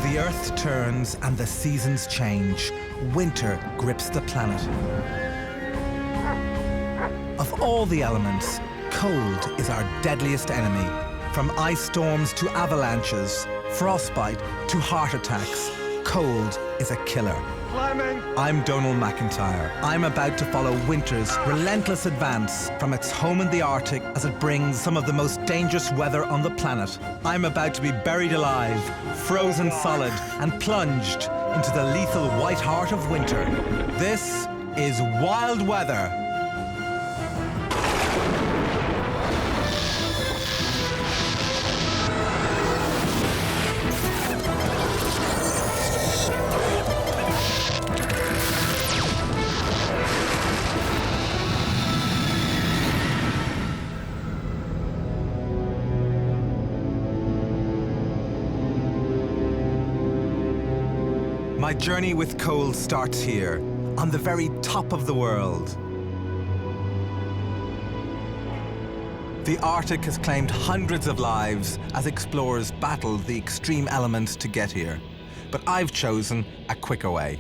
the Earth turns and the seasons change, winter grips the planet. Of all the elements, cold is our deadliest enemy. From ice storms to avalanches, frostbite to heart attacks, cold is a killer. Climbing. I'm Donal MacIntyre. I'm about to follow winter's relentless advance from its home in the Arctic as it brings some of the most dangerous weather on the planet. I'm about to be buried alive, frozen solid, and plunged into the lethal white heart of winter. This is wild weather. My journey with cold starts here, on the very top of the world. The Arctic has claimed hundreds of lives as explorers battled the extreme elements to get here. But I've chosen a quicker way.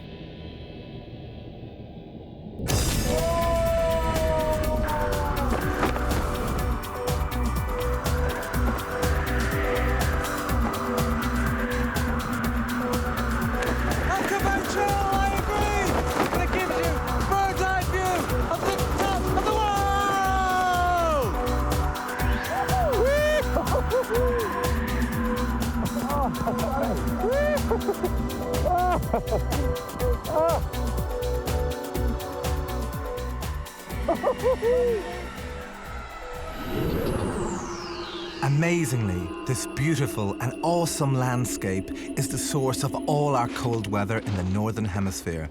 Amazingly, this beautiful and awesome landscape is the source of all our cold weather in the Northern Hemisphere.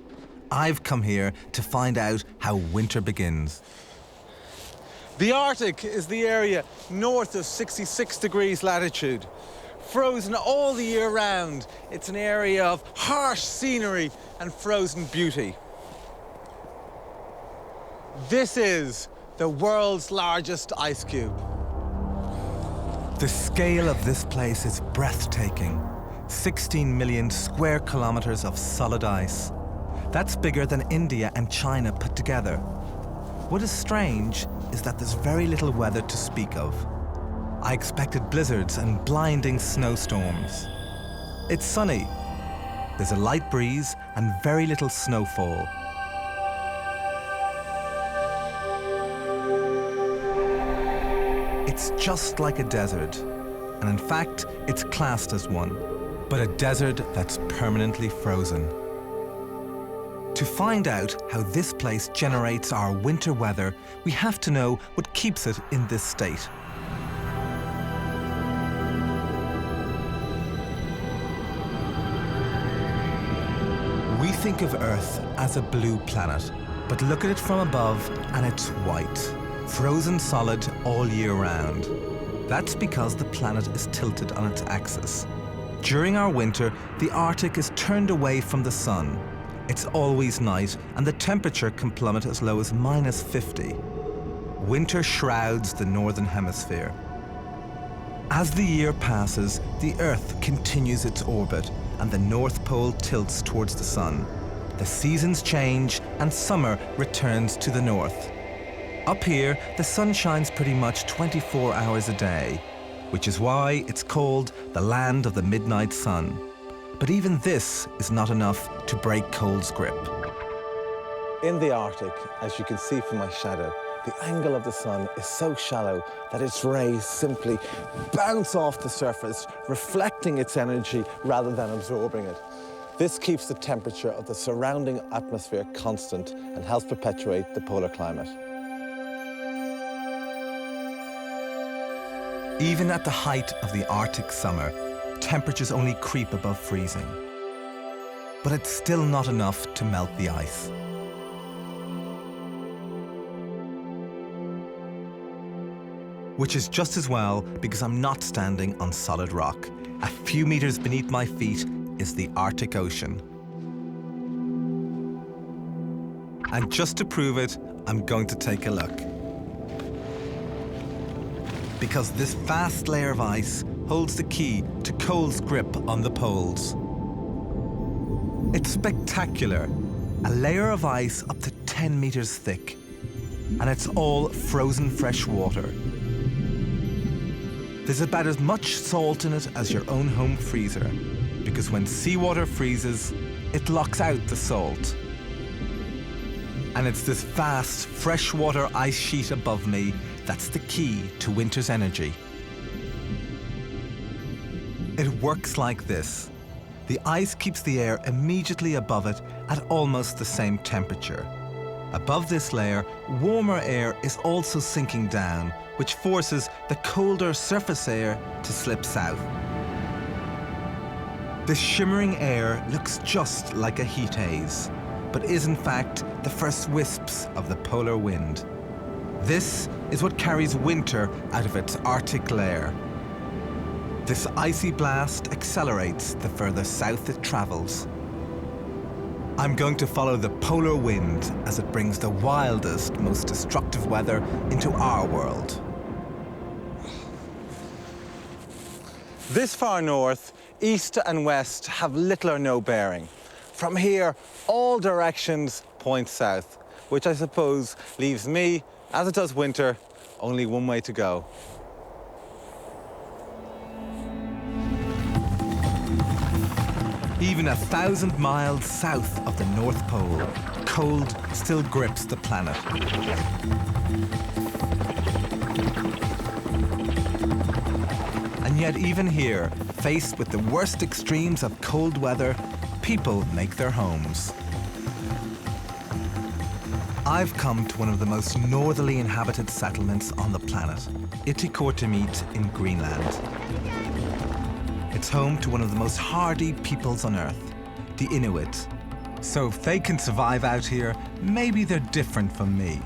I've come here to find out how winter begins. The Arctic is the area north of 66 degrees latitude. Frozen all the year round, it's an area of harsh scenery and frozen beauty. This is the world's largest ice cube. The scale of this place is breathtaking. 16 million square kilometers of solid ice. That's bigger than India and China put together. What is strange is that there's very little weather to speak of. I expected blizzards and blinding snowstorms. It's sunny. There's a light breeze and very little snowfall. It's just like a desert, and in fact, it's classed as one, but a desert that's permanently frozen. To find out how this place generates our winter weather, we have to know what keeps it in this state. We think of Earth as a blue planet, but look at it from above and it's white. Frozen solid all year round. That's because the planet is tilted on its axis. During our winter, the Arctic is turned away from the sun. It's always night, and the temperature can plummet as low as -50. Winter shrouds the Northern Hemisphere. As the year passes, the Earth continues its orbit, and the North Pole tilts towards the sun. The seasons change, and summer returns to the north. Up here, the sun shines pretty much 24 hours a day, which is why it's called the land of the midnight sun. But even this is not enough to break cold's grip. In the Arctic, as you can see from my shadow, the angle of the sun is so shallow that its rays simply bounce off the surface, reflecting its energy rather than absorbing it. This keeps the temperature of the surrounding atmosphere constant and helps perpetuate the polar climate. Even at the height of the Arctic summer, temperatures only creep above freezing. But it's still not enough to melt the ice. Which is just as well because I'm not standing on solid rock. A few meters beneath my feet is the Arctic Ocean. And just to prove it, I'm going to take a look. Because this vast layer of ice holds the key to cold's grip on the poles. It's spectacular, a layer of ice up to 10 meters thick, and it's all frozen fresh water. There's about as much salt in it as your own home freezer, because when seawater freezes, it locks out the salt. And it's this vast freshwater ice sheet above me that's the key to winter's energy. It works like this. The ice keeps the air immediately above it at almost the same temperature. Above this layer, warmer air is also sinking down, which forces the colder surface air to slip south. This shimmering air looks just like a heat haze, but is in fact the first wisps of the polar wind. This is what carries winter out of its Arctic lair. This icy blast accelerates the further south it travels. I'm going to follow the polar wind as it brings the wildest, most destructive weather into our world. This far north, east and west have little or no bearing. From here, all directions point south, which I suppose leaves me, as it does winter, only one way to go. Even 1,000 miles south of the North Pole, cold still grips the planet. And yet even here, faced with the worst extremes of cold weather, people make their homes. I've come to one of the most northerly inhabited settlements on the planet, Ittikortemit in Greenland. It's home to one of the most hardy peoples on Earth, the Inuit. So if they can survive out here, maybe they're different from me.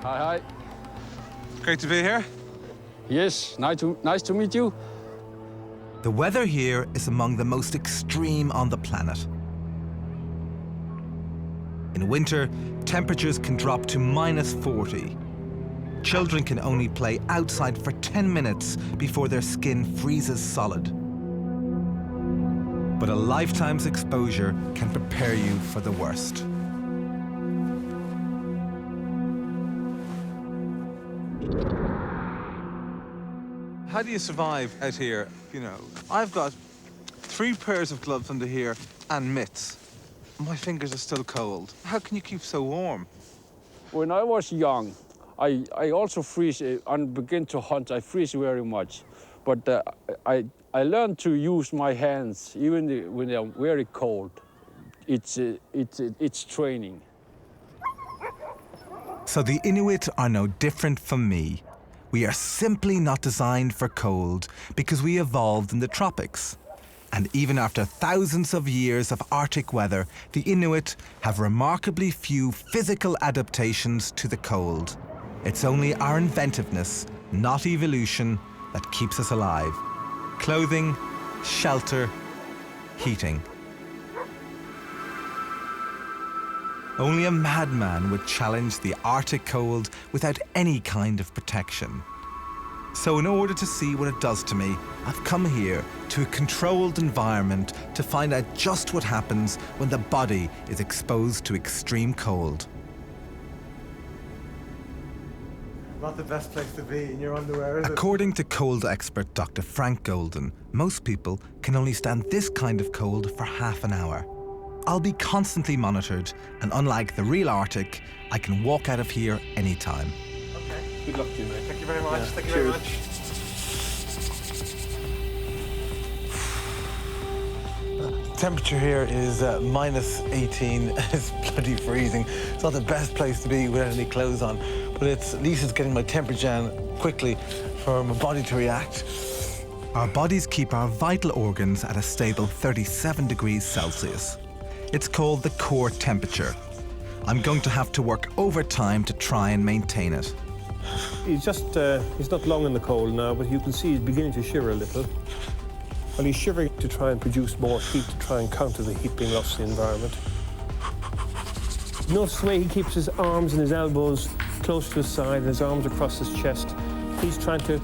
Hi, hi. Great to be here. Yes, nice to meet you. The weather here is among the most extreme on the planet. In winter, temperatures can drop to -40. Children can only play outside for 10 minutes before their skin freezes solid. But a lifetime's exposure can prepare you for the worst. How do you survive out here? You know, I've got 3 pairs of gloves under here and mitts. My fingers are still cold. How can you keep so warm? When I was young, I also freeze and begin to hunt. I freeze very much, but I learned to use my hands even when they're very cold. It's training. So the Inuit are no different from me. We are simply not designed for cold because we evolved in the tropics. And even after thousands of years of Arctic weather, the Inuit have remarkably few physical adaptations to the cold. It's only our inventiveness, not evolution, that keeps us alive. Clothing, shelter, heating. Only a madman would challenge the Arctic cold without any kind of protection. So in order to see what it does to me, I've come here to a controlled environment to find out just what happens when the body is exposed to extreme cold. Not the best place to be in your underwear, is it? According to cold expert Dr. Frank Golden, most people can only stand this kind of cold for half an hour. I'll be constantly monitored, and unlike the real Arctic, I can walk out of here anytime. Okay. Good luck to you, mate. Thank you very much. Yeah. Thank you Cheers. very much. Temperature here is -18. It's bloody freezing. It's not the best place to be without any clothes on, but at least it's getting my temperature down quickly for my body to react. Our bodies keep our vital organs at a stable 37 degrees Celsius. It's called the core temperature. I'm going to have to work overtime to try and maintain it. He's not long in the cold now, but you can see he's beginning to shiver a little. Well, he's shivering to try and produce more heat, to try and counter the heat being lost in the environment. Notice the way he keeps his arms and his elbows close to his side and his arms across his chest. He's trying to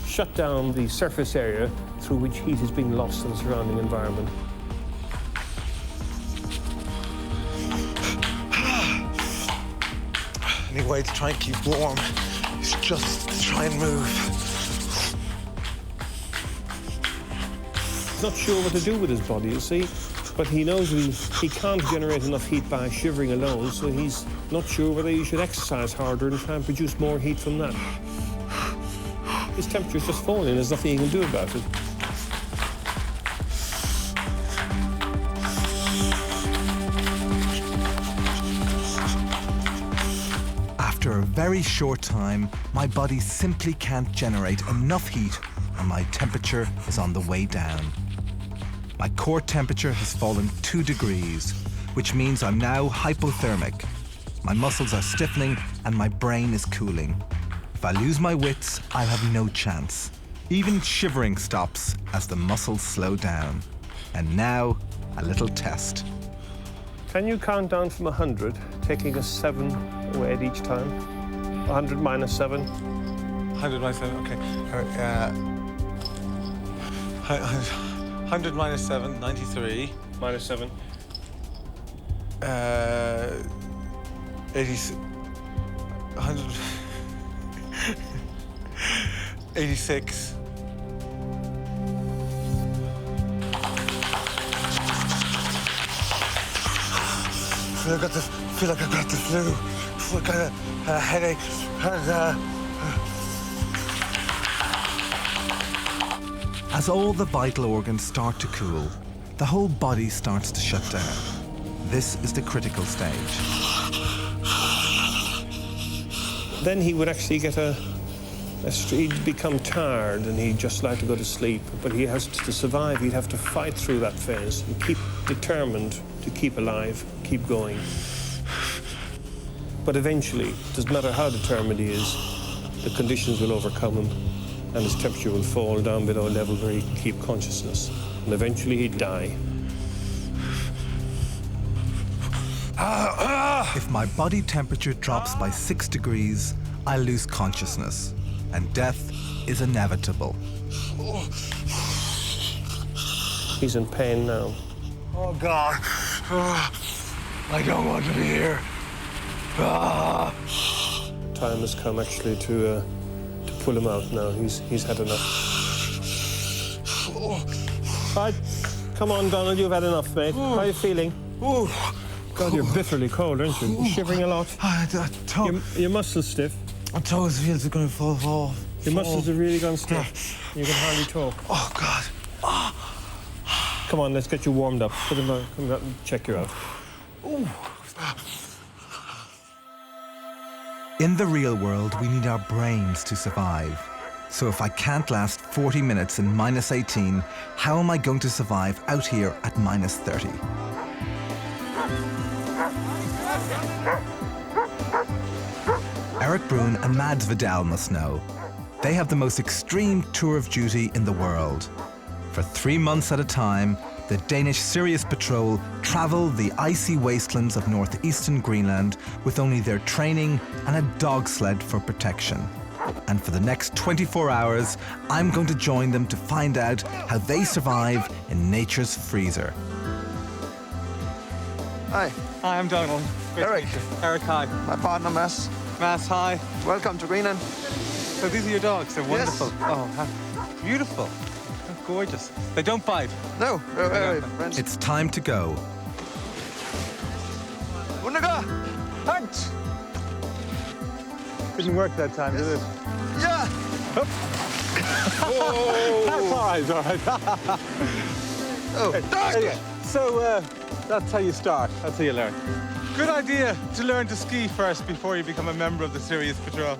shut down the surface area through which heat is being lost in the surrounding environment. only way to try and keep warm is just to try and move. He's not sure what to do with his body, you see, but he knows he can't generate enough heat by shivering alone, so he's not sure whether he should exercise harder and try and produce more heat from that. His temperature's just falling, there's nothing he can do about it. After a very short time, my body simply can't generate enough heat and my temperature is on the way down. My core temperature has fallen 2 degrees, which means I'm now hypothermic. My muscles are stiffening and my brain is cooling. If I lose my wits, I'll have no chance. Even shivering stops as the muscles slow down. And now, a little test. Can you count down from 100, taking a 7 away at each time? 100 minus 7. 100 minus 7, okay. 100 minus 7, 93. Minus 7. 86. 86. Feel like I got the flu. I got a headache. As all the vital organs start to cool, the whole body starts to shut down. This is the critical stage. Then he would actually get he'd become tired and he'd just like to go to sleep. But he has to survive, he'd have to fight through that phase and keep determined to keep alive, keep going. But eventually, it doesn't matter how determined he is, the conditions will overcome him and his temperature will fall down below a level where he can keep consciousness. And eventually he'd die. If my body temperature drops by 6 degrees, I lose consciousness, and death is inevitable. He's in pain now. Oh, God. I don't want to be here. Time has come actually to pull him out now. He's had enough. Right, come on, Donald, you've had enough, mate. How are you feeling? God, you're bitterly cold, aren't you? You're shivering a lot. Your muscles stiff. My toes feels going to fall off. Your muscles have really gone stiff. You can hardly talk. Oh, God. Come on, let's get you warmed up. Put him out, come out and check you out. In the real world, we need our brains to survive. So if I can't last 40 minutes in minus 18, how am I going to survive out here at minus 30? Eric Brun and Mads Vidal must know. They have the most extreme tour of duty in the world. For 3 months at a time, the Danish Sirius Patrol travel the icy wastelands of northeastern Greenland with only their training and a dog sled for protection. And for the next 24 hours, I'm going to join them to find out how they survive in nature's freezer. Hi. Hi, I'm Donal. Eric. Eric, hi. My partner, Mads. Mass, hi. Welcome to Greenland. So these are your dogs. They're wonderful. Yes. Oh, how beautiful. How gorgeous. They don't bite. No, they're very friends. It's time to go. Wunderbar! Hunt! Didn't work that time, did it? Yeah! That's all right, all right. Oh, dog! Anyway, so that's how you start. That's how you learn. Good idea to learn to ski first before you become a member of the Sirius Patrol.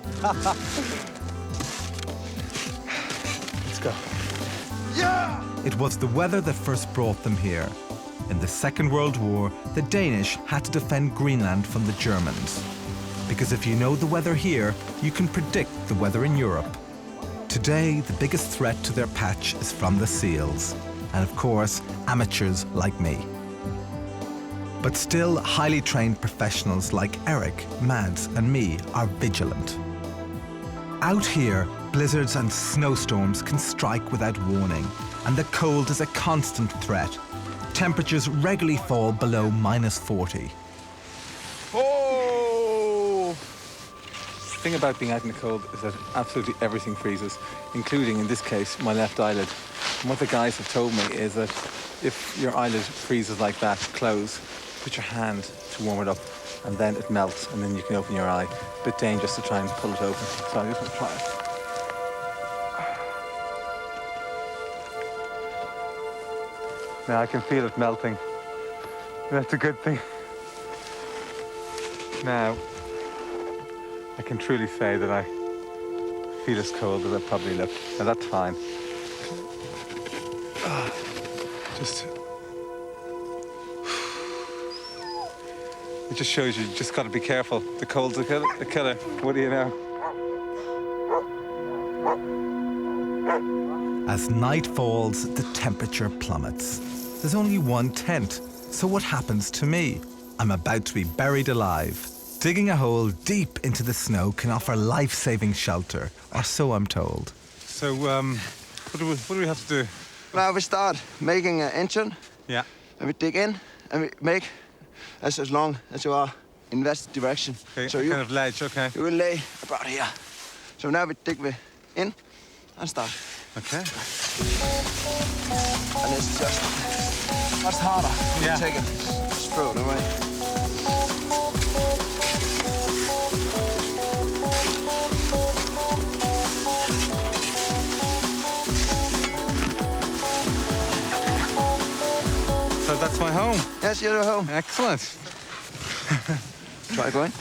Let's go. Yeah! It was the weather that first brought them here. In the Second World War, the Danish had to defend Greenland from the Germans. Because if you know the weather here, you can predict the weather in Europe. Today, the biggest threat to their patch is from the seals. And of course, amateurs like me. But still, highly trained professionals like Eric, Mads, and me are vigilant. Out here, blizzards and snowstorms can strike without warning, and the cold is a constant threat. Temperatures regularly fall below minus 40. Oh! thing about being out in the cold is that absolutely everything freezes, including, in this case, my left eyelid. And what the guys have told me is that if your eyelid freezes like that, close, put your hand to warm it up, and then it melts, and then you can open your eye. A bit dangerous to try and pull it open, so I'm just going to try it. Now I can feel it melting. That's a good thing. Now, I can truly say that I feel as cold as I probably look. Now that's fine. It just shows you just got to be careful. The cold's a killer. What do you know? As night falls, the temperature plummets. There's only one tent, so what happens to me? I'm about to be buried alive. Digging a hole deep into the snow can offer life-saving shelter, or so I'm told. So, what do we have to do? Now we start making an engine. Yeah. And we dig in and we make as long as you are in that direction. Okay, so kind of ledge, okay. You will lay about here. So now we dig in and start. Okay. And it's just much harder. Yeah. Take it, just throw it away. So that's my home. Yes, you're at home. Excellent. Try going.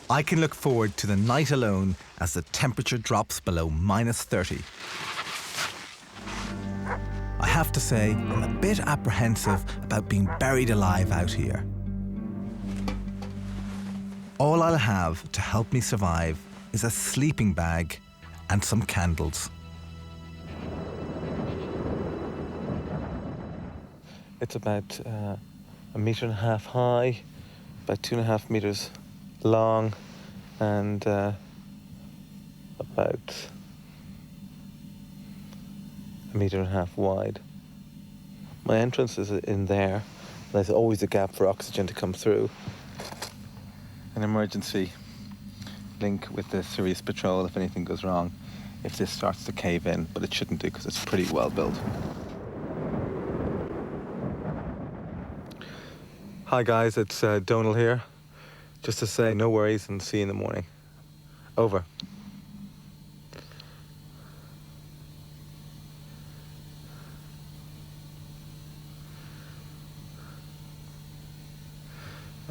I can look forward to the night alone as the temperature drops below -30. I have to say, I'm a bit apprehensive about being buried alive out here. All I'll have to help me survive is a sleeping bag and some candles. It's about 1.5 meters high, about 2.5 meters long, and about 1.5 meters wide. My entrance is in there. There's always a gap for oxygen to come through. An emergency link with the Sirius patrol if anything goes wrong, if this starts to cave in, but it shouldn't do because it's pretty well built. Hi guys, it's Donal here. Just to say no worries and see you in the morning. Over.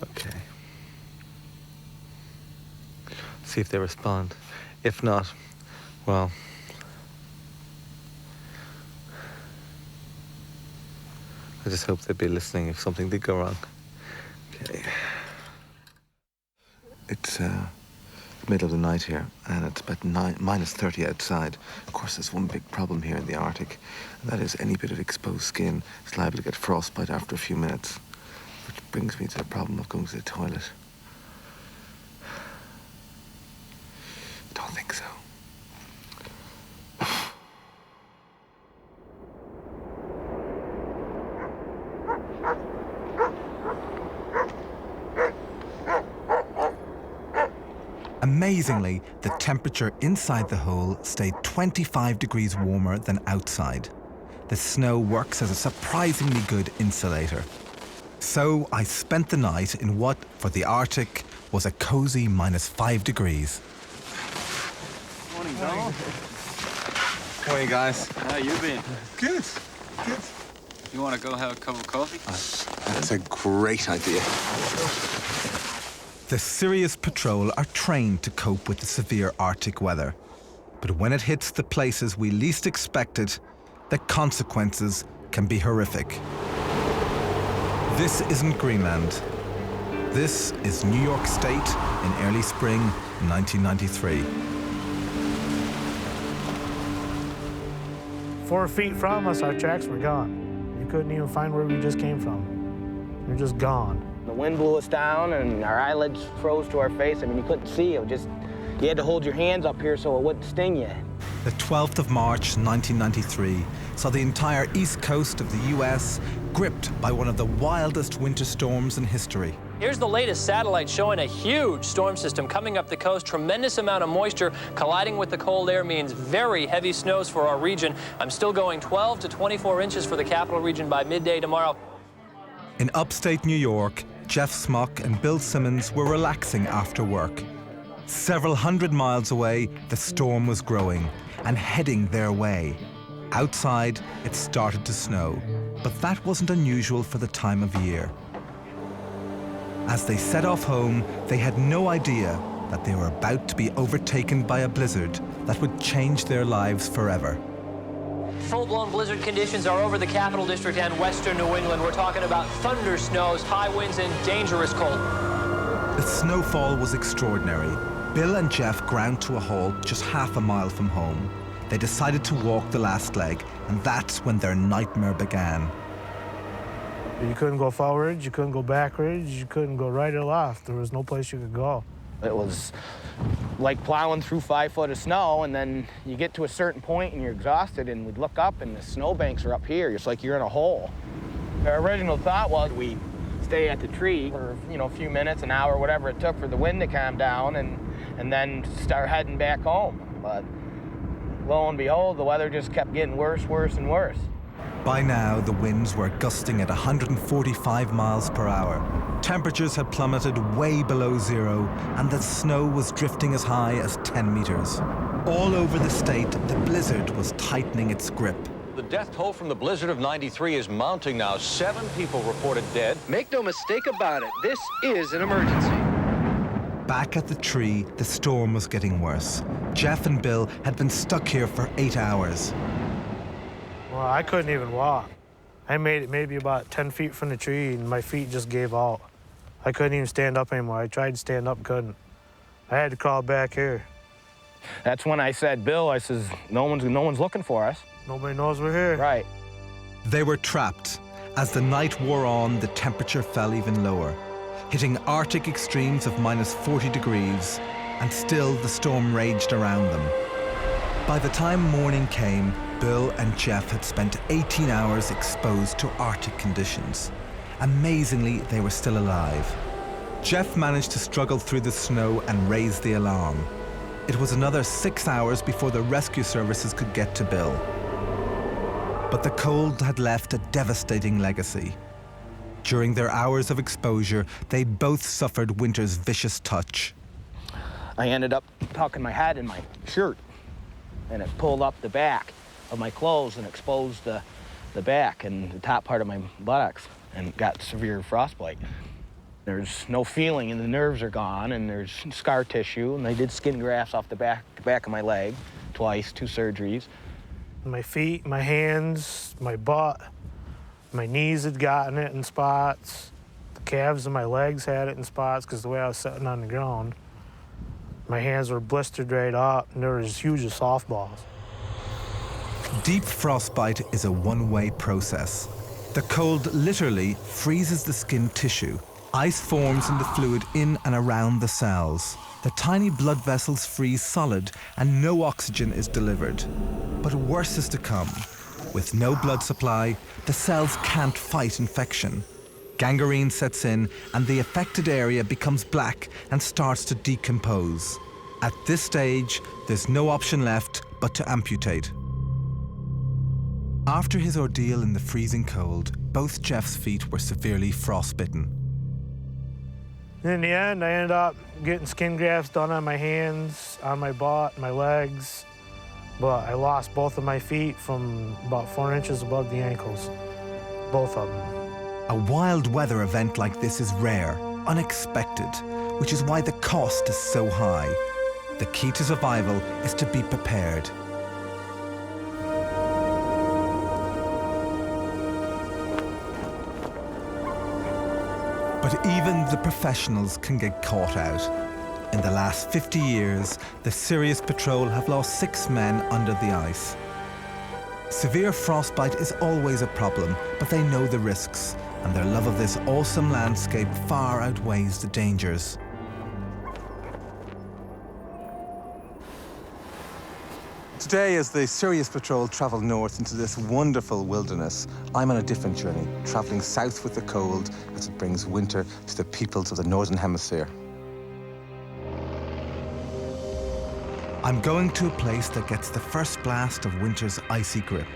Okay. See if they respond. If not, well, I just hope they'd be listening if something did go wrong. Okay. It's middle of the night here, and it's about -30 outside. Of course, there's one big problem here in the Arctic, and that is any bit of exposed skin is liable to get frostbite after a few minutes, which brings me to the problem of going to the toilet. Don't think so. Amazingly, the temperature inside the hole stayed 25 degrees warmer than outside. The snow works as a surprisingly good insulator. So I spent the night in what, for the Arctic, was a cozy -5 degrees. Morning, Donal. Hey guys. How you been? Good. Good. You want to go have a cup of coffee? That's a great idea. The Sirius Patrol are trained to cope with the severe Arctic weather. But when it hits the places we least expect it, the consequences can be horrific. This isn't Greenland. This is New York State in early spring 1993. 4 feet from us, our tracks were gone. You couldn't even find where we just came from. They're just gone. The wind blew us down and our eyelids froze to our face. I mean, you couldn't see. You had to hold your hands up here so it wouldn't sting you. The 12th of March 1993 saw the entire east coast of the US gripped by one of the wildest winter storms in history. Here's the latest satellite showing a huge storm system coming up the coast. Tremendous amount of moisture colliding with the cold air means very heavy snows for our region. I'm still going 12 to 24 inches for the capital region by midday tomorrow. In upstate New York, Jeff Smock and Bill Simmons were relaxing after work. Several hundred miles away, the storm was growing and heading their way. Outside, it started to snow, but that wasn't unusual for the time of year. As they set off home, they had no idea that they were about to be overtaken by a blizzard that would change their lives forever. Full-blown blizzard conditions are over the Capital District and western New England. We're talking about thunder snows, high winds, and dangerous cold. The snowfall was extraordinary. Bill and Jeff ground to a halt just half a mile from home. They decided to walk the last leg, and that's when their nightmare began. You couldn't go forwards, you couldn't go backwards, you couldn't go right or left. There was no place you could go. It was like plowing through 5 foot of snow, and then you get to a certain point and you're exhausted, and we'd look up and the snowbanks are up here. It's like you're in a hole. Our original thought was we'd stay at the tree for, a few minutes, an hour, whatever it took for the wind to calm down, and then start heading back home. But lo and behold, the weather just kept getting worse, worse, and worse. By now, the winds were gusting at 145 miles per hour. Temperatures had plummeted way below zero, and the snow was drifting as high as 10 meters. All over the state, the blizzard was tightening its grip. The death toll from the blizzard of '93 is mounting now. 7 people reported dead. Make no mistake about it, this is an emergency. Back at the tree, the storm was getting worse. Jeff and Bill had been stuck here for 8 hours. Well, I couldn't even walk. I made it maybe about 10 feet from the tree, and my feet just gave out. I couldn't even stand up anymore. I tried to stand up, couldn't. I had to crawl back here. That's when I said, Bill, I says, no one's looking for us. Nobody knows we're here. Right. They were trapped. As the night wore on, the temperature fell even lower, hitting Arctic extremes of minus 40 degrees, and still the storm raged around them. By the time morning came, Bill and Jeff had spent 18 hours exposed to Arctic conditions. Amazingly, they were still alive. Jeff managed to struggle through the snow and raise the alarm. It was another 6 hours before the rescue services could get to Bill. But the cold had left a devastating legacy. During their hours of exposure, they both suffered winter's vicious touch. I ended up tucking my head in my shirt, and it pulled up the back of my clothes and exposed the back and the top part of my buttocks, and got severe frostbite. There's no feeling, and the nerves are gone, and there's scar tissue, and they did skin grafts off the back of my leg twice, 2 surgeries. My feet, my hands, my butt, my knees had gotten it in spots. The calves of my legs had it in spots because the way I was sitting on the ground. My hands were blistered right up, and they were as huge as softballs. Deep frostbite is a one-way process. The cold literally freezes the skin tissue. Ice forms in the fluid in and around the cells. The tiny blood vessels freeze solid and no oxygen is delivered. But worse is to come. With no blood supply, the cells can't fight infection. Gangrene sets in and the affected area becomes black and starts to decompose. At this stage, there's no option left but to amputate. After his ordeal in the freezing cold, both Jeff's feet were severely frostbitten. In the end, I ended up getting skin grafts done on my hands, on my butt, my legs, but I lost both of my feet from about 4 inches above the ankles, both of them. A wild weather event like this is rare, unexpected, which is why the cost is so high. The key to survival is to be prepared. But even the professionals can get caught out. In the last 50 years, the Sirius Patrol have lost 6 men under the ice. Severe frostbite is always a problem, but they know the risks, and their love of this awesome landscape far outweighs the dangers. Today, as the Sirius Patrol travel north into this wonderful wilderness, I'm on a different journey, traveling south with the cold as it brings winter to the peoples of the Northern Hemisphere. I'm going to a place that gets the first blast of winter's icy grip.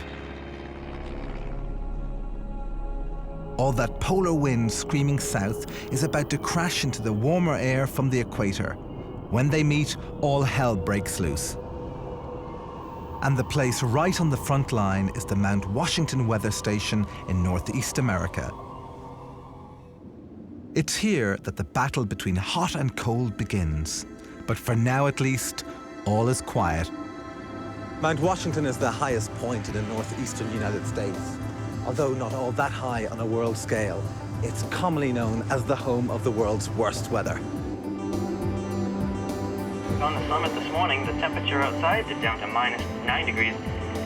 All that polar wind screaming south is about to crash into the warmer air from the equator. When they meet, all hell breaks loose. And the place right on the front line is the Mount Washington Weather Station in Northeast America. It's here that the battle between hot and cold begins. But for now at least, all is quiet. Mount Washington is the highest point in the northeastern United States. Although not all that high on a world scale, it's commonly known as the home of the world's worst weather. On the summit this morning, the temperature outside is down to -9 degrees.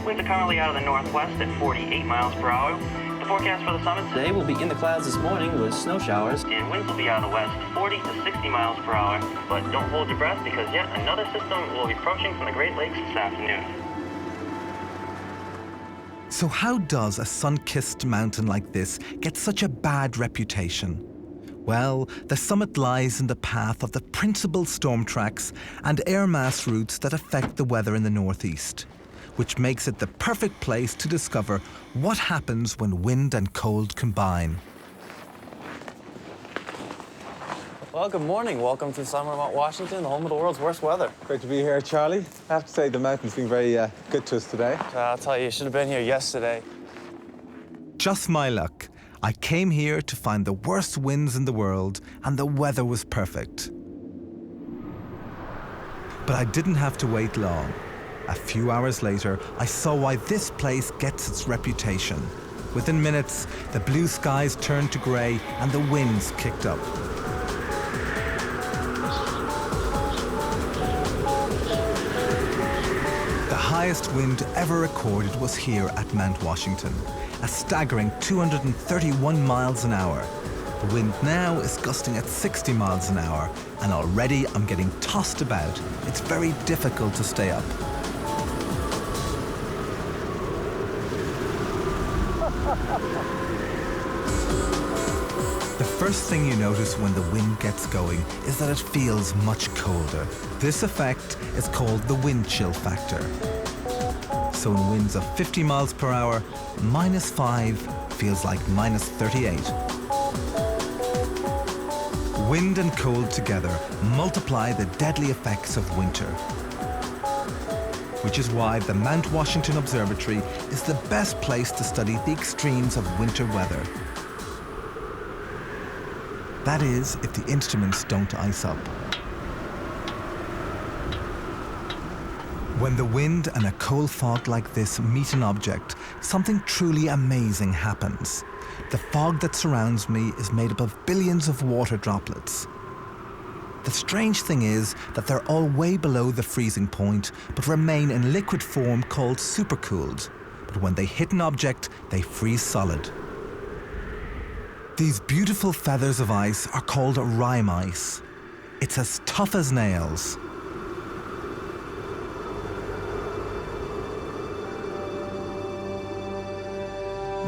Winds are currently out of the northwest at 48 miles per hour. The forecast for the summit today will be in the clouds this morning with snow showers. And winds will be out of the west, 40 to 60 miles per hour. But don't hold your breath because yet another system will be approaching from the Great Lakes this afternoon. So how does a sun-kissed mountain like this get such a bad reputation? Well, the summit lies in the path of the principal storm tracks and air mass routes that affect the weather in the northeast, which makes it the perfect place to discover what happens when wind and cold combine. Well, good morning. Welcome to summer Mount Washington, the home of the world's worst weather. Great to be here, Charlie. I have to say the mountain's been very good to us today. I'll tell you should have been here yesterday. Just my luck. I came here to find the worst winds in the world, and the weather was perfect. But I didn't have to wait long. A few hours later, I saw why this place gets its reputation. Within minutes, the blue skies turned to grey and the winds kicked up. The highest wind ever recorded was here at Mount Washington, a staggering 231 miles an hour. The wind now is gusting at 60 miles an hour, and already I'm getting tossed about. It's very difficult to stay up. The first thing you notice when the wind gets going is that it feels much colder. This effect is called the wind chill factor. So in winds of 50 miles per hour, -5 feels like -38. Wind and cold together multiply the deadly effects of winter, which is why the Mount Washington Observatory is the best place to study the extremes of winter weather. That is, if the instruments don't ice up. When the wind and a cold fog like this meet an object, something truly amazing happens. The fog that surrounds me is made up of billions of water droplets. The strange thing is that they're all way below the freezing point, but remain in liquid form called supercooled. But when they hit an object, they freeze solid. These beautiful feathers of ice are called rime ice. It's as tough as nails.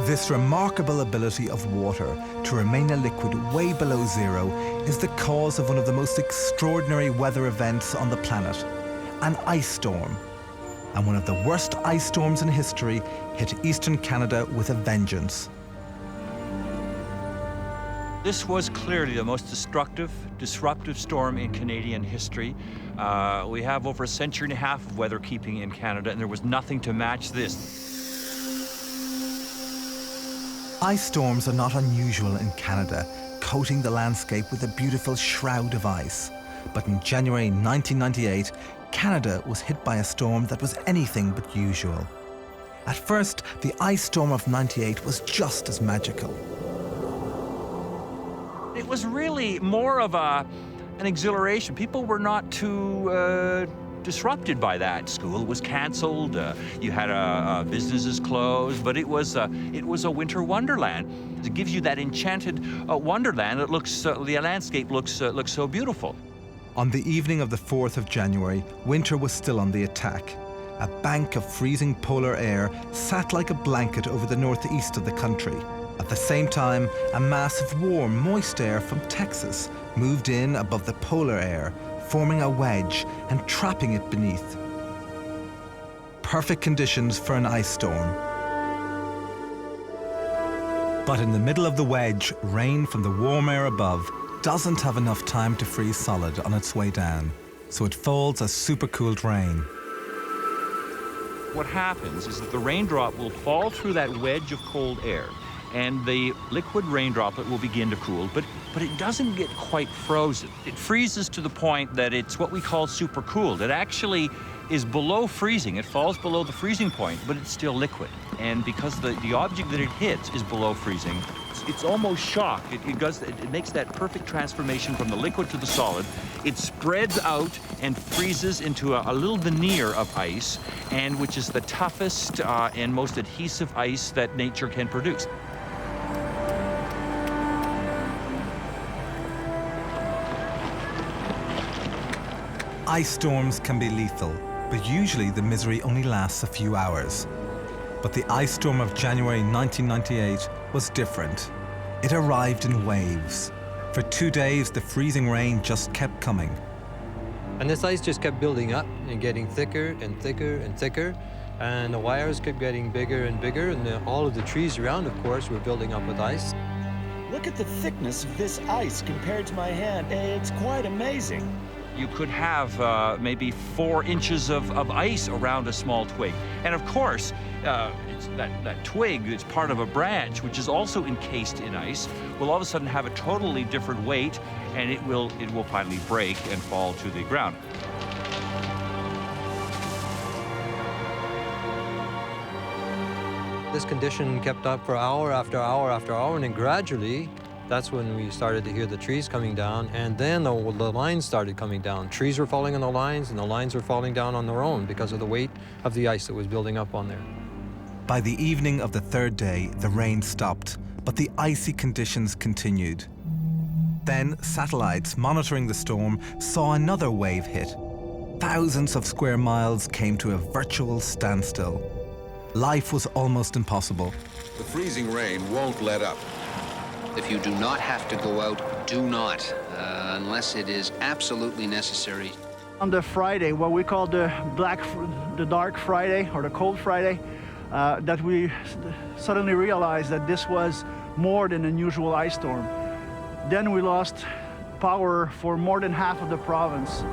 This remarkable ability of water to remain a liquid way below zero is the cause of one of the most extraordinary weather events on the planet, an ice storm. And one of the worst ice storms in history hit eastern Canada with a vengeance. This was clearly the most destructive, disruptive storm in Canadian history. We have over a century and a half of weather keeping in Canada, and there was nothing to match this. Ice storms are not unusual in Canada, coating the landscape with a beautiful shroud of ice. But in January 1998, Canada was hit by a storm that was anything but usual. At first, the ice storm of '98 was just as magical. It was really more of an exhilaration. People were not too disrupted by that. School was canceled. You had businesses closed, but it was a winter wonderland. It gives you that enchanted wonderland. It looks the landscape looks so beautiful. On the evening of the 4th of January, winter was still on the attack. a bank of freezing polar air sat like a blanket over the northeast of the country. At the same time, a mass of warm, moist air from Texas moved in above the polar air, forming a wedge and trapping it beneath. Perfect conditions for an ice storm. But in the middle of the wedge, rain from the warm air above doesn't have enough time to freeze solid on its way down, so it falls as supercooled rain. What happens is that the raindrop will fall through that wedge of cold air, and the liquid rain droplet will begin to cool, but it doesn't get quite frozen. It freezes to the point that it's what we call supercooled. It actually is below freezing. It falls below the freezing point, but it's still liquid. And because the object that it hits is below freezing, it's almost shock. It makes that perfect transformation from the liquid to the solid. It spreads out and freezes into a little veneer of ice, and which is the toughest and most adhesive ice that nature can produce. Ice storms can be lethal, but usually the misery only lasts a few hours. But the ice storm of January 1998 was different. It arrived in waves. For 2 days, the freezing rain just kept coming. And this ice just kept building up and getting thicker and thicker and thicker. And the wires kept getting bigger and bigger. And all of the trees around, of course, were building up with ice. Look at the thickness of this ice compared to my hand. It's quite amazing. You could have maybe 4 inches of ice around a small twig. And of course, it's that twig that's part of a branch, which is also encased in ice, will all of a sudden have a totally different weight, and it will finally break and fall to the ground. This condition kept up for hour after hour after hour, and then gradually, that's when we started to hear the trees coming down, and then the lines started coming down. Trees were falling on the lines, and the lines were falling down on their own because of the weight of the ice that was building up on there. By the evening of the 3rd day, the rain stopped, but the icy conditions continued. Then satellites monitoring the storm saw another wave hit. Thousands of square miles came to a virtual standstill. Life was almost impossible. The freezing rain won't let up. If you do not have to go out, do not, unless it is absolutely necessary. On the Friday, what we call the dark Friday or the cold Friday, that we suddenly realized that this was more than an usual ice storm. Then we lost power for more than half of the province.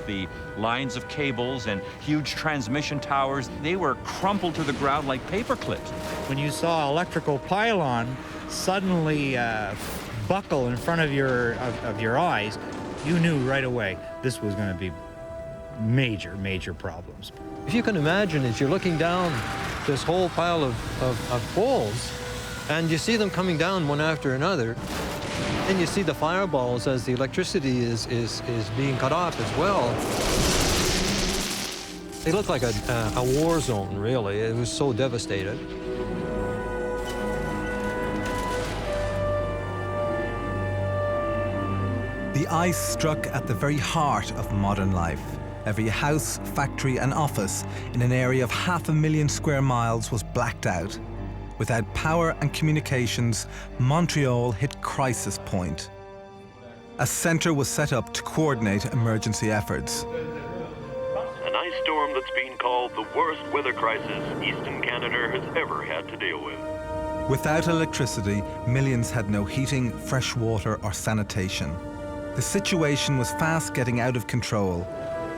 The lines of cables and huge transmission towers, they were crumpled to the ground like paper clips. When you saw electrical pylon suddenly buckle in front of your eyes, you knew right away this was going to be major problems. If you can imagine, as you're looking down this whole pile of poles, and you see them coming down one after another, and you see the fireballs as the electricity is being cut off as well. They look like a war zone, really. It was so devastated. The ice struck at the very heart of modern life. Every house, factory and office in an area of 500,000 square miles was blacked out. Without power and communications, Montreal hit crisis point. A centre was set up to coordinate emergency efforts. An ice storm that's been called the worst weather crisis Eastern Canada has ever had to deal with. Without electricity, millions had no heating, fresh water or sanitation. The situation was fast getting out of control.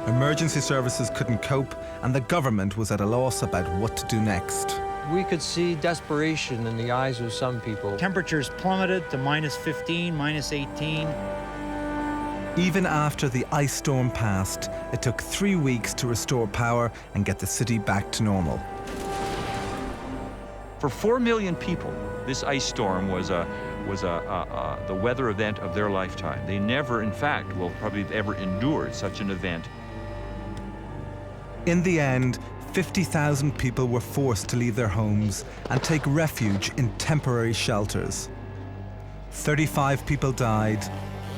Emergency services couldn't cope, and the government was at a loss about what to do next. We could see desperation in the eyes of some people. Temperatures plummeted to -15, -18. Even after the ice storm passed, it took 3 weeks to restore power and get the city back to normal. For 4 million people, this ice storm was the weather event of their lifetime. They never, in fact, will probably have ever endured such an event. In the end, 50,000 people were forced to leave their homes and take refuge in temporary shelters. 35 people died,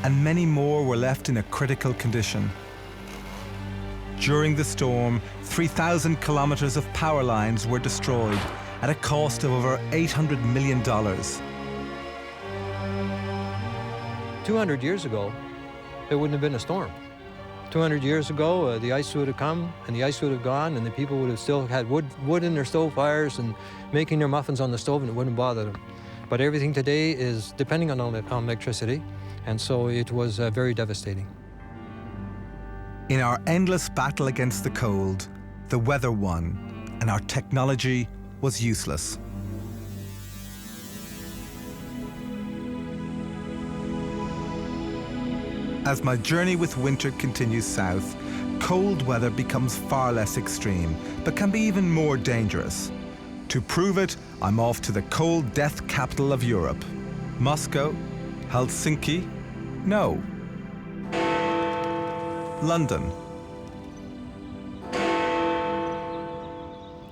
and many more were left in a critical condition. During the storm, 3,000 kilometers of power lines were destroyed at a cost of over $800 million. 200 years ago, it wouldn't have been a storm. 200 years ago, the ice would have come and the ice would have gone and the people would have still had wood in their stove fires and making their muffins on the stove, and it wouldn't bother them. But everything today is depending on electricity, and so it was very devastating. In our endless battle against the cold, the weather won, and our technology was useless. As my journey with winter continues south, cold weather becomes far less extreme, but can be even more dangerous. To prove it, I'm off to the cold death capital of Europe. Moscow? Helsinki? No. London.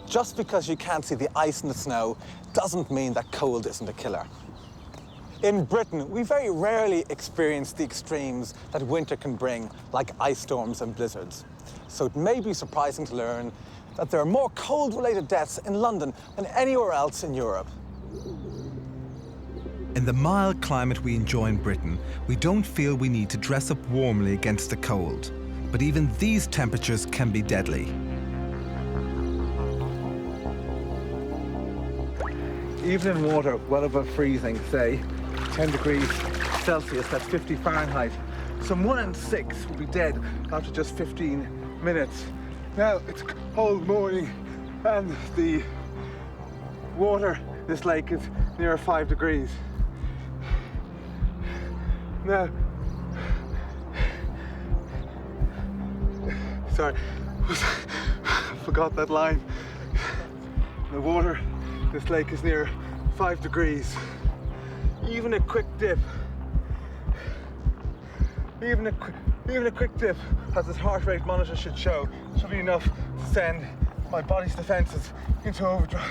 Just because you can't see the ice and the snow doesn't mean that cold isn't a killer. In Britain, we very rarely experience the extremes that winter can bring, like ice storms and blizzards. So it may be surprising to learn that there are more cold-related deaths in London than anywhere else in Europe. In the mild climate we enjoy in Britain, we don't feel we need to dress up warmly against the cold. But even these temperatures can be deadly. Even in water well above freezing, say 10 degrees Celsius, that's 50 Fahrenheit, some 1 in 6 will be dead after just 15 minutes. Now, it's a cold morning and the water in this lake is near 5 degrees. Now, sorry, I forgot that line. The water in this lake is near 5 degrees. Even a quick dip, even a quick dip, as this heart rate monitor should show, should be enough to send my body's defenses into overdrive.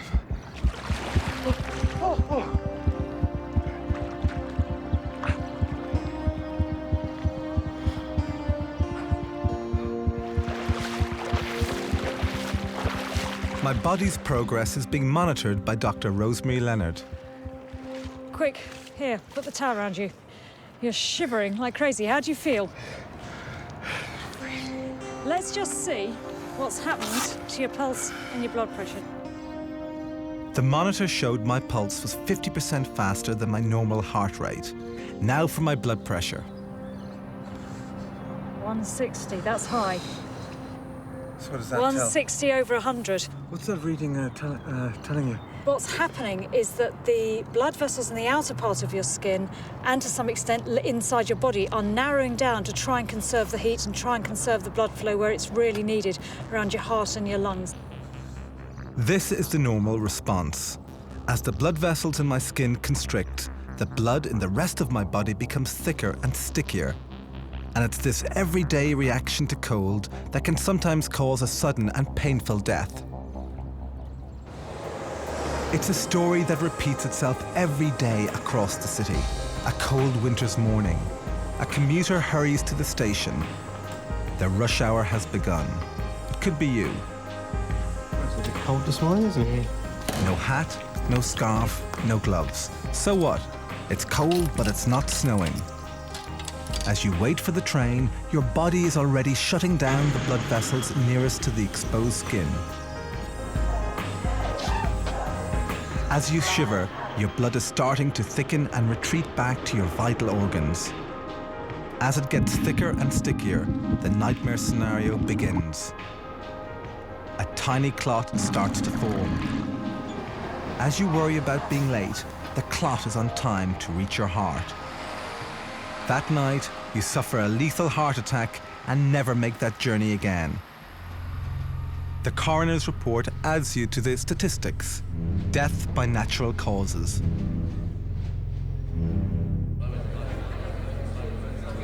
My body's progress is being monitored by Dr. Rosemary Leonard. Quick, here, put the towel around you. You're shivering like crazy. How do you feel? Let's just see what's happened to your pulse and your blood pressure. The monitor showed my pulse was 50% faster than my normal heart rate. Now for my blood pressure. 160, that's high. So what does that 160 over 100. What's that reading telling you? What's happening is that the blood vessels in the outer part of your skin and to some extent inside your body are narrowing down to try and conserve the heat and try and conserve the blood flow where it's really needed, around your heart and your lungs. This is the normal response. As the blood vessels in my skin constrict, the blood in the rest of my body becomes thicker and stickier. And it's this everyday reaction to cold that can sometimes cause a sudden and painful death. It's a story that repeats itself every day across the city. A cold winter's morning. A commuter hurries to the station. The rush hour has begun. It could be you. Is it cold this morning, isn't it? No hat, no scarf, no gloves. So what? It's cold, but it's not snowing. As you wait for the train, your body is already shutting down the blood vessels nearest to the exposed skin. As you shiver, your blood is starting to thicken and retreat back to your vital organs. As it gets thicker and stickier, the nightmare scenario begins. A tiny clot starts to form. As you worry about being late, the clot is on time to reach your heart. That night, you suffer a lethal heart attack and never make that journey again. The coroner's report adds you to the statistics. Death by natural causes.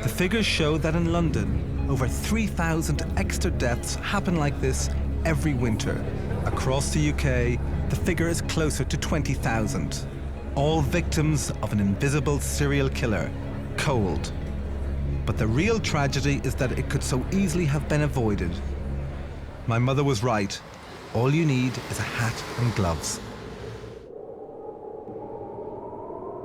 The figures show that in London, over 3,000 extra deaths happen like this every winter. Across the UK, the figure is closer to 20,000. All victims of an invisible serial killer, cold. But the real tragedy is that it could so easily have been avoided. My mother was right. All you need is a hat and gloves.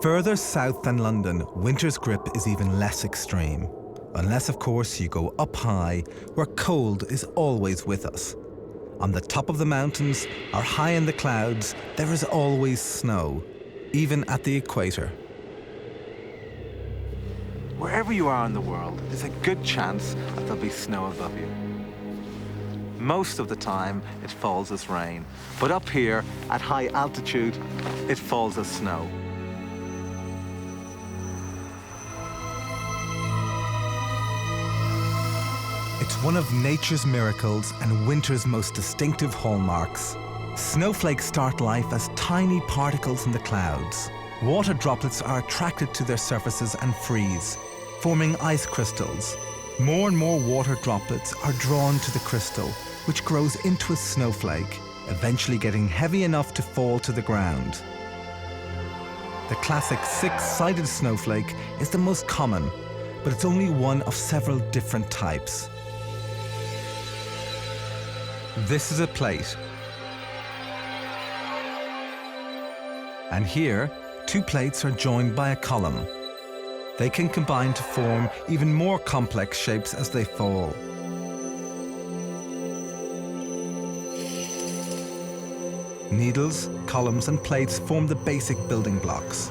Further south than London, winter's grip is even less extreme. Unless, of course, you go up high, where cold is always with us. On the top of the mountains, or high in the clouds, there is always snow, even at the equator. Wherever you are in the world, there's a good chance that there'll be snow above you. Most of the time, it falls as rain. But up here, at high altitude, it falls as snow. It's one of nature's miracles and winter's most distinctive hallmarks. Snowflakes start life as tiny particles in the clouds. Water droplets are attracted to their surfaces and freeze, forming ice crystals. More and more water droplets are drawn to the crystal, which grows into a snowflake, eventually getting heavy enough to fall to the ground. The classic six-sided snowflake is the most common, but it's only one of several different types. This is a plate. And here, two plates are joined by a column. They can combine to form even more complex shapes as they fall. Needles, columns, and plates form the basic building blocks.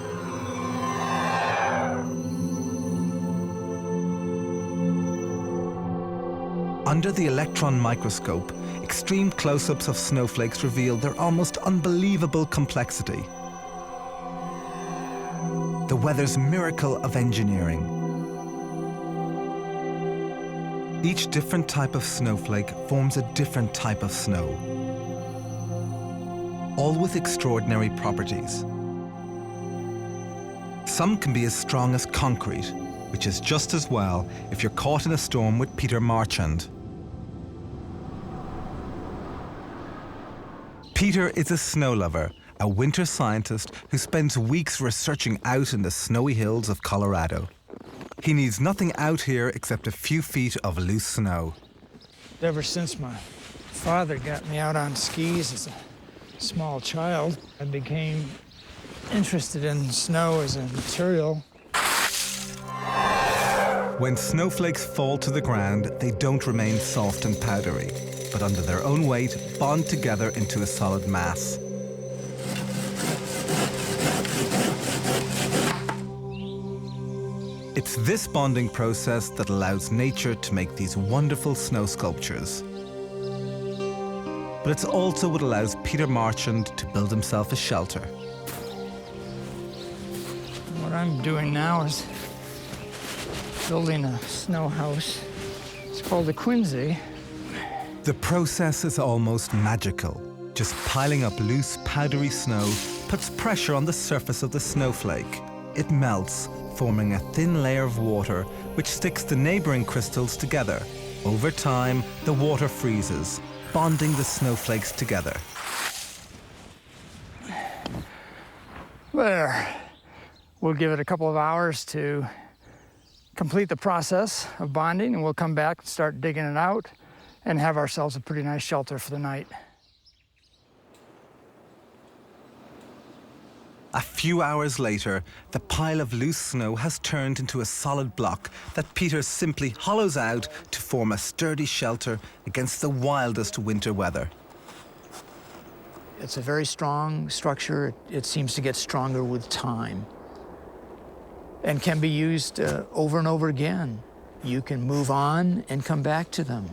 Under the electron microscope, extreme close-ups of snowflakes reveal their almost unbelievable complexity. The weather's miracle of engineering. Each different type of snowflake forms a different type of snow, all with extraordinary properties. Some can be as strong as concrete, which is just as well if you're caught in a storm with Peter Marchand. Peter is a snow lover, a winter scientist who spends weeks researching out in the snowy hills of Colorado. He needs nothing out here except a few feet of loose snow. Ever since my father got me out on skis as a small child, I became interested in snow as a material. When snowflakes fall to the ground, they don't remain soft and powdery, but under their own weight, bond together into a solid mass. It's this bonding process that allows nature to make these wonderful snow sculptures. But it's also what allows Peter Marchand to build himself a shelter. What I'm doing now is building a snow house. It's called a quinzhee. The process is almost magical. Just piling up loose, powdery snow puts pressure on the surface of the snowflake. It melts, forming a thin layer of water which sticks the neighboring crystals together. Over time, the water freezes, bonding the snowflakes together. There. We'll give it a couple of hours to complete the process of bonding, and we'll come back and start digging it out and have ourselves a pretty nice shelter for the night. A few hours later, the pile of loose snow has turned into a solid block that Peter simply hollows out to form a sturdy shelter against the wildest winter weather. It's a very strong structure. It seems to get stronger with time and can be used over and over again. You can move on and come back to them.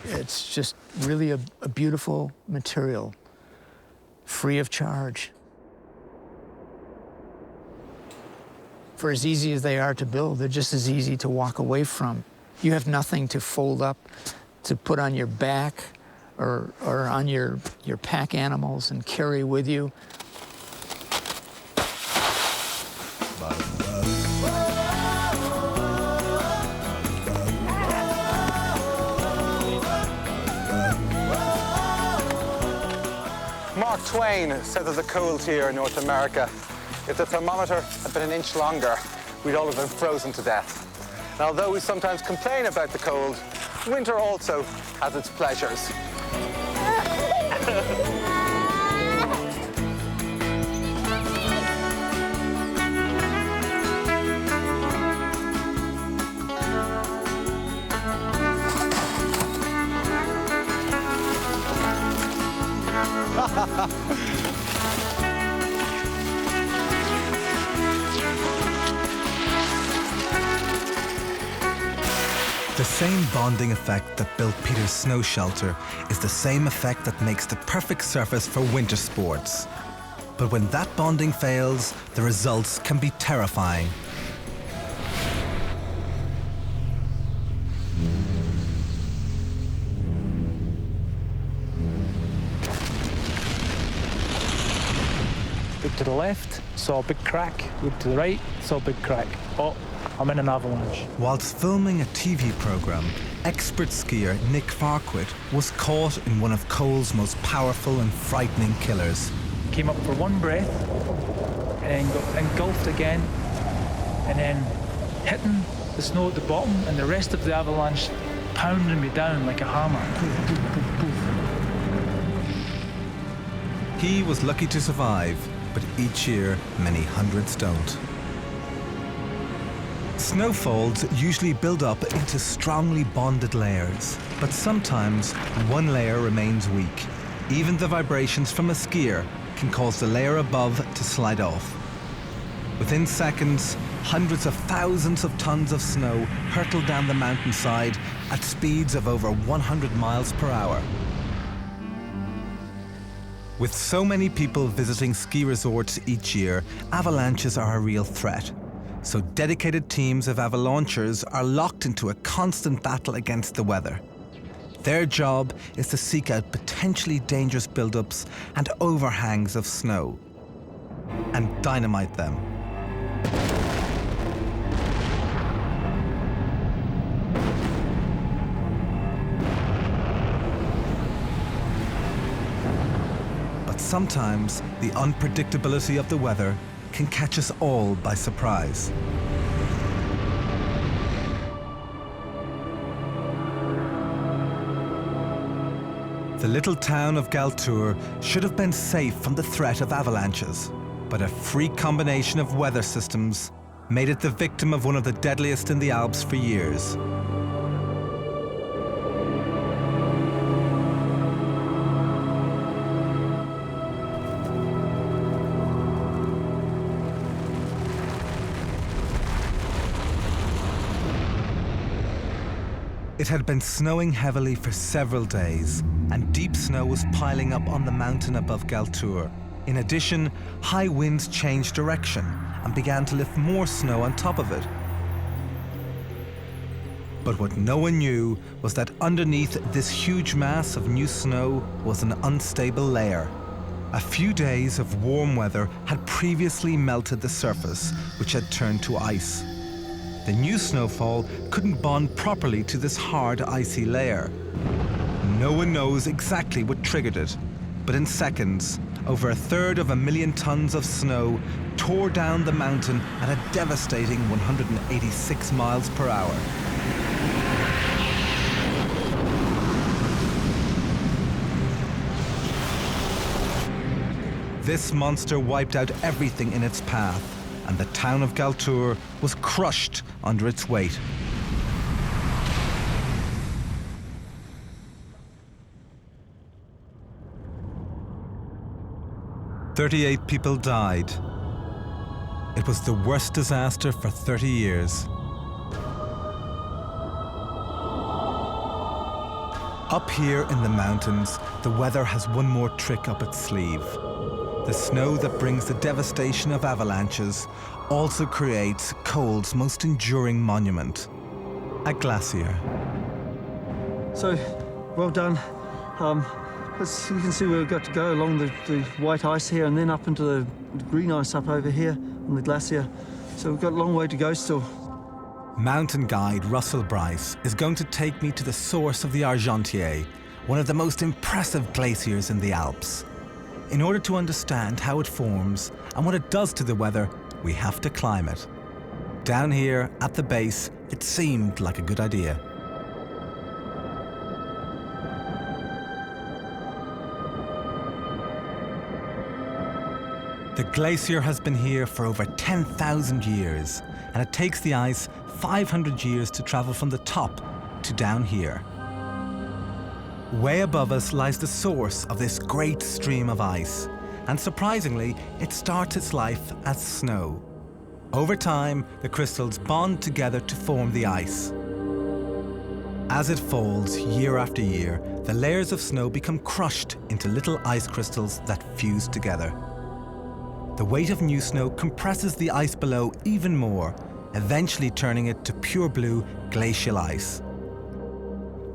It's just really a beautiful material, free of charge. For as easy as they are to build, they're just as easy to walk away from. You have nothing to fold up, to put on your back or on your pack animals and carry with you. Mark Twain said there's a cold here in North America. If the thermometer had been an inch longer, we'd all have been frozen to death. And although we sometimes complain about the cold, winter also has its pleasures. The same bonding effect that built Peter's snow shelter is the same effect that makes the perfect surface for winter sports. But when that bonding fails, the results can be terrifying. Look to the left, saw a big crack. Look to the right, saw a big crack. Oh, I'm in an avalanche. Whilst filming a TV programme, expert skier Nick Farquhar was caught in one of Cole's most powerful and frightening killers. Came up for one breath, and then got engulfed again, and then hitting the snow at the bottom, and the rest of the avalanche pounding me down like a hammer. Poof, poof, poof, poof. He was lucky to survive, but each year many hundreds don't. Snowfalls usually build up into strongly bonded layers, but sometimes one layer remains weak. Even the vibrations from a skier can cause the layer above to slide off. Within seconds, hundreds of thousands of tons of snow hurtle down the mountainside at speeds of over 100 miles per hour. With so many people visiting ski resorts each year, avalanches are a real threat. So dedicated teams of avalanchers are locked into a constant battle against the weather. Their job is to seek out potentially dangerous buildups and overhangs of snow and dynamite them. But sometimes the unpredictability of the weather can catch us all by surprise. The little town of Galtour should have been safe from the threat of avalanches, but a freak combination of weather systems made it the victim of one of the deadliest in the Alps for years. It had been snowing heavily for several days, and deep snow was piling up on the mountain above Galtour. In addition, high winds changed direction and began to lift more snow on top of it. But what no one knew was that underneath this huge mass of new snow was an unstable layer. A few days of warm weather had previously melted the surface, which had turned to ice. The new snowfall couldn't bond properly to this hard, icy layer. No one knows exactly what triggered it, but in seconds, over 1/3 tons of snow tore down the mountain at a devastating 186 miles per hour. This monster wiped out everything in its path, and the town of Galtour was crushed under its weight. "38 people died. It was the worst disaster for 30 years. Up here in the mountains, the weather has one more trick up its sleeve. The snow that brings the devastation of avalanches also creates cold's most enduring monument, a glacier. So, well done. As you can see, we've got to go along the white ice here and then up into the green ice up over here on the glacier. So we've got a long way to go still. Mountain guide Russell Bryce is going to take me to the source of the Argentière, one of the most impressive glaciers in the Alps. In order to understand how it forms and what it does to the weather, we have to climb it. Down here at the base, it seemed like a good idea. The glacier has been here for over 10,000 years, and it takes the ice 500 years to travel from the top to down here. Way above us lies the source of this great stream of ice, and surprisingly, it starts its life as snow. Over time, the crystals bond together to form the ice. As it falls year after year, the layers of snow become crushed into little ice crystals that fuse together. The weight of new snow compresses the ice below even more, eventually turning it to pure blue glacial ice.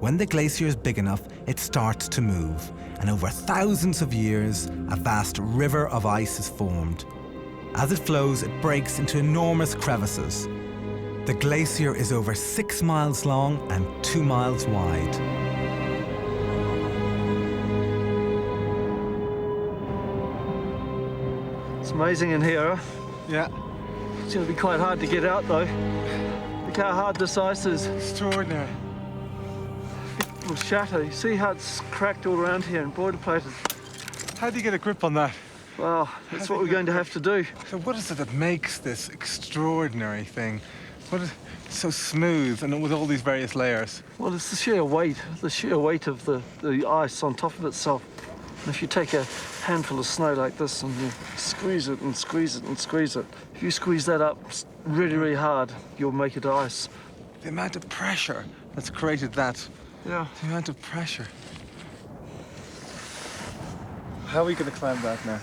When the glacier is big enough, it starts to move, and over thousands of years, a vast river of ice is formed. As it flows, it breaks into enormous crevices. The glacier is over 6 miles long and 2 miles wide. It's amazing in here. Yeah. It's going to be quite hard to get out, though. Look how hard this ice is. Extraordinary. It will shatter. You see how it's cracked all around here and border plated. How do you get a grip on that? Well, that's what we're going to have to do. So what is it that makes this extraordinary thing? What is so smooth and with all these various layers? Well, it's the sheer weight of the ice on top of itself. And if you take a handful of snow like this and you squeeze it and squeeze it and squeeze it, if you squeeze that up really, really hard, you'll make it ice. The amount of pressure that's created that. Yeah. The amount of pressure. How are we going to climb that now?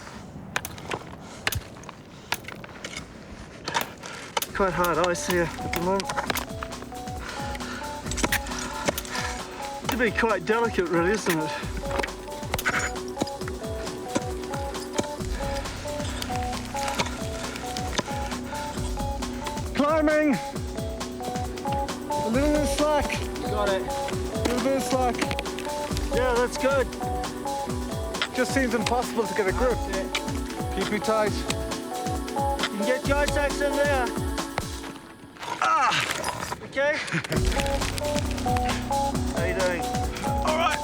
Quite hard ice here at the moment. It'd be quite delicate, really, isn't it? Climbing! A little bit of slack. Got it. A little bit of slack. Yeah, that's good. Just seems impossible to get a grip. Keep me tight. You can get your ice axe in there. Ah! Okay? How you doing? All right.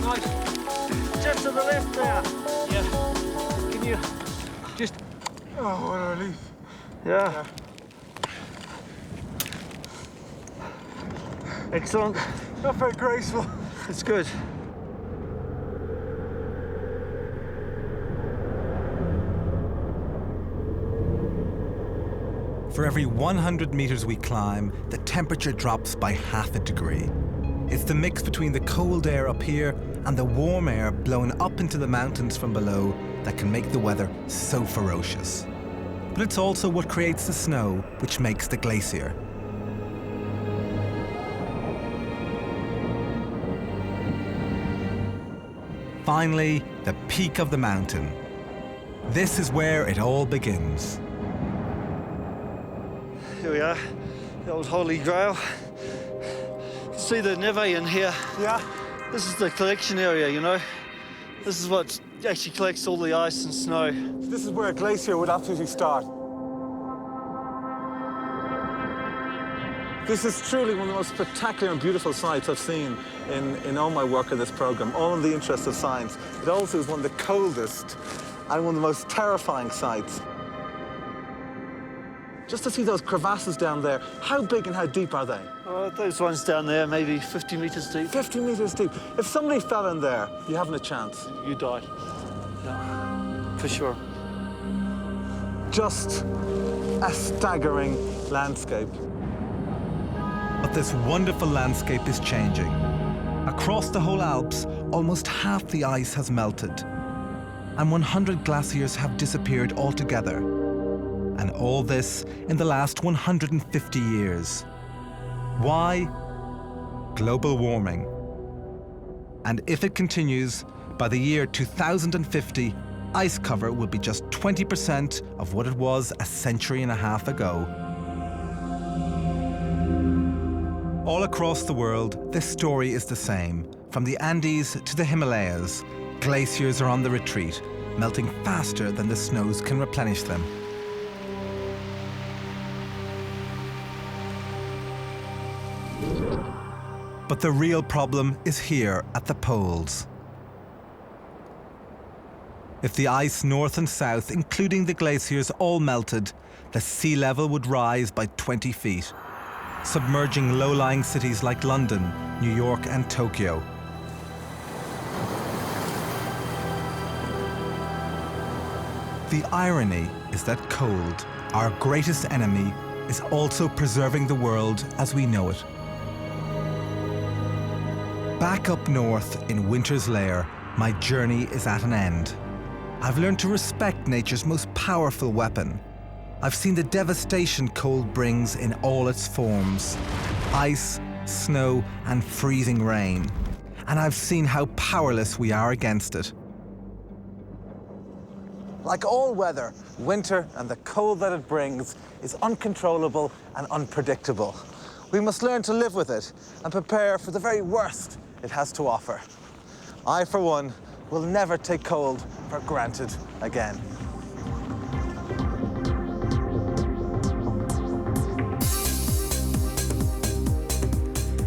Nice. Just to the left there. Yeah. Can you just... Oh, what a relief. Yeah. Excellent. Not very graceful. It's good. For every 100 meters we climb, the temperature drops by half a degree. It's the mix between the cold air up here and the warm air blown up into the mountains from below that can make the weather so ferocious. But it's also what creates the snow, which makes the glacier. Finally, the peak of the mountain. This is where it all begins. Here we are, the old Holy Grail. You can see the neve in here. Yeah. This is the collection area, you know. This is what actually collects all the ice and snow. This is where a glacier would absolutely start. This is truly one of the most spectacular and beautiful sights I've seen in all my work in this program, all in the interest of science. It also is one of the coldest and one of the most terrifying sights. Just to see those crevasses down there, how big and how deep are they? Those ones down there, maybe 50 meters deep. 50 meters deep. If somebody fell in there, you haven't a chance. You died. Yeah, for sure. Just a staggering landscape. But this wonderful landscape is changing. Across the whole Alps, almost half the ice has melted, and 100 glaciers have disappeared altogether. And all this in the last 150 years. Why? Global warming. And if it continues, by the year 2050, ice cover will be just 20% of what it was a century and a half ago. All across the world, this story is the same. From the Andes to the Himalayas, glaciers are on the retreat, melting faster than the snows can replenish them. But the real problem is here at the poles. If the ice north and south, including the glaciers, all melted, the sea level would rise by 20 feet, submerging low-lying cities like London, New York, and Tokyo. The irony is that cold, our greatest enemy, is also preserving the world as we know it. Back up north in winter's lair, my journey is at an end. I've learned to respect nature's most powerful weapon. I've seen the devastation cold brings in all its forms: ice, snow, and freezing rain. And I've seen how powerless we are against it. Like all weather, winter and the cold that it brings is uncontrollable and unpredictable. We must learn to live with it and prepare for the very worst it has to offer. I, for one, will never take cold for granted again.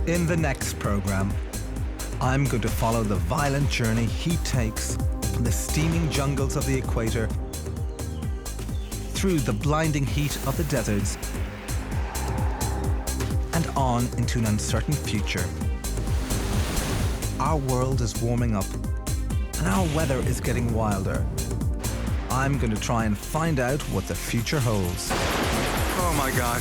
In the next program, I'm going to follow the violent journey he takes from the steaming jungles of the equator, through the blinding heat of the deserts, and on into an uncertain future. Our world is warming up, and our weather is getting wilder. I'm going to try and find out what the future holds. Oh my God.